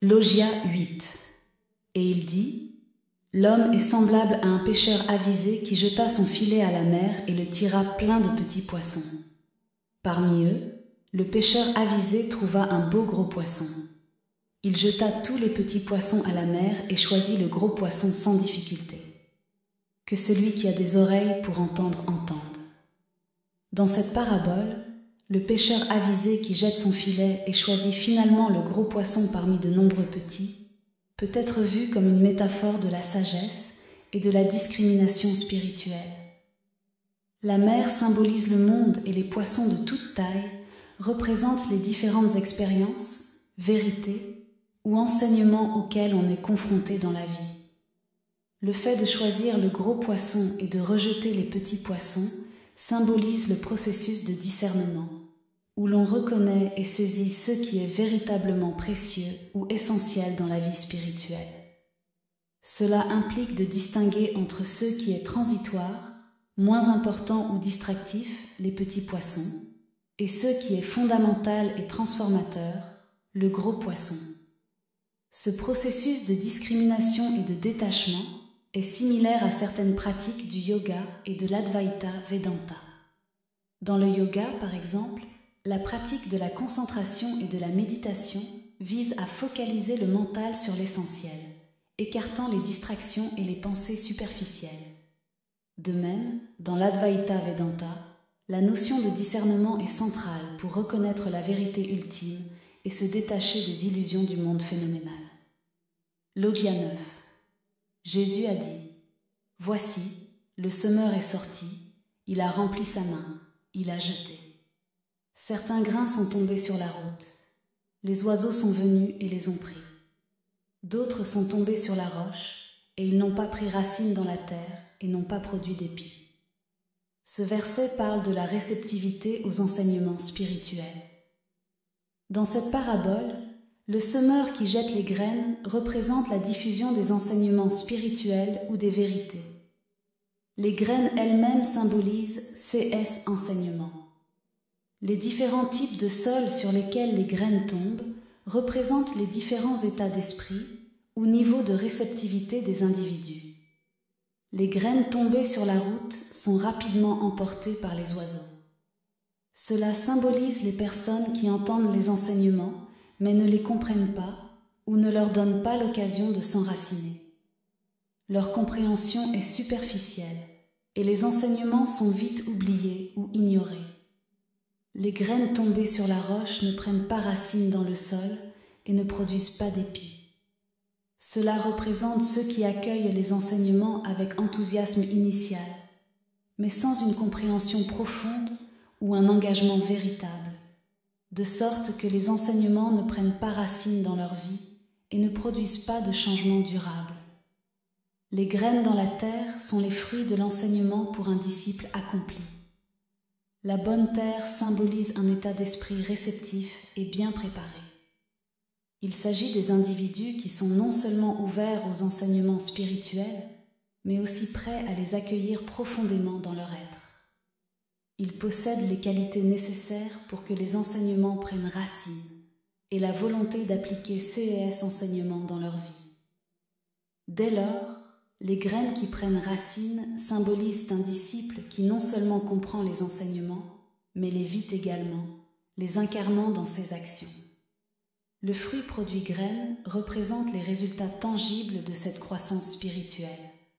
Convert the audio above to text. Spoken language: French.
Logia 8. Et il dit : L'homme est semblable à un pêcheur avisé qui jeta son filet à la mer et le tira plein de petits poissons. Parmi eux, le pêcheur avisé trouva un beau gros poisson. Il jeta tous les petits poissons à la mer et choisit le gros poisson sans difficulté. Que celui qui a des oreilles pour entendre entende. Dans cette parabole, le pêcheur avisé qui jette son filet et choisit finalement le gros poisson parmi de nombreux petits peut être vu comme une métaphore de la sagesse et de la discrimination spirituelle. La mer symbolise le monde et les poissons de toute taille représentent les différentes expériences, vérités ou enseignements auxquels on est confronté dans la vie. Le fait de choisir le gros poisson et de rejeter les petits poissons symbolise le processus de discernement, où l'on reconnaît et saisit ce qui est véritablement précieux ou essentiel dans la vie spirituelle. Cela implique de distinguer entre ce qui est transitoire, moins important ou distractif, les petits poissons, et ce qui est fondamental et transformateur, le gros poisson. Ce processus de discrimination et de détachement est similaire à certaines pratiques du yoga et de l'Advaita Vedanta. Dans le yoga, par exemple, la pratique de la concentration et de la méditation vise à focaliser le mental sur l'essentiel, écartant les distractions et les pensées superficielles. De même, dans l'Advaita Vedanta, la notion de discernement est centrale pour reconnaître la vérité ultime et se détacher des illusions du monde phénoménal. Logia 9. Jésus a dit : Voici, le semeur est sorti, il a rempli sa main, il a jeté. Certains grains sont tombés sur la route. Les oiseaux sont venus et les ont pris. D'autres sont tombés sur la roche, et ils n'ont pas pris racine dans la terre et n'ont pas produit d'épis. Ce verset parle de la réceptivité aux enseignements spirituels. Dans cette parabole, le semeur qui jette les graines représente la diffusion des enseignements spirituels ou des vérités. Les graines elles-mêmes symbolisent CS enseignements. Les différents types de sols sur lesquels les graines tombent représentent les différents états d'esprit ou niveaux de réceptivité des individus. Les graines tombées sur la route sont rapidement emportées par les oiseaux. Cela symbolise les personnes qui entendent les enseignements mais ne les comprennent pas ou ne leur donnent pas l'occasion de s'enraciner. Leur compréhension est superficielle et les enseignements sont vite oubliés ou ignorés. Les graines tombées sur la roche ne prennent pas racine dans le sol et ne produisent pas d'épis. Cela représente ceux qui accueillent les enseignements avec enthousiasme initial, mais sans une compréhension profonde ou un engagement véritable, de sorte que les enseignements ne prennent pas racine dans leur vie et ne produisent pas de changement durable. Les graines dans la terre sont les fruits de l'enseignement pour un disciple accompli. La bonne terre symbolise un état d'esprit réceptif et bien préparé. Il s'agit des individus qui sont non seulement ouverts aux enseignements spirituels, mais aussi prêts à les accueillir profondément dans leur être. Ils possèdent les qualités nécessaires pour que les enseignements prennent racine et la volonté d'appliquer ces enseignements dans leur vie. Dès lors, les graines qui prennent racine symbolisent un disciple qui non seulement comprend les enseignements, mais les vit également, les incarnant dans ses actions. Le fruit produit graines représente les résultats tangibles de cette croissance spirituelle.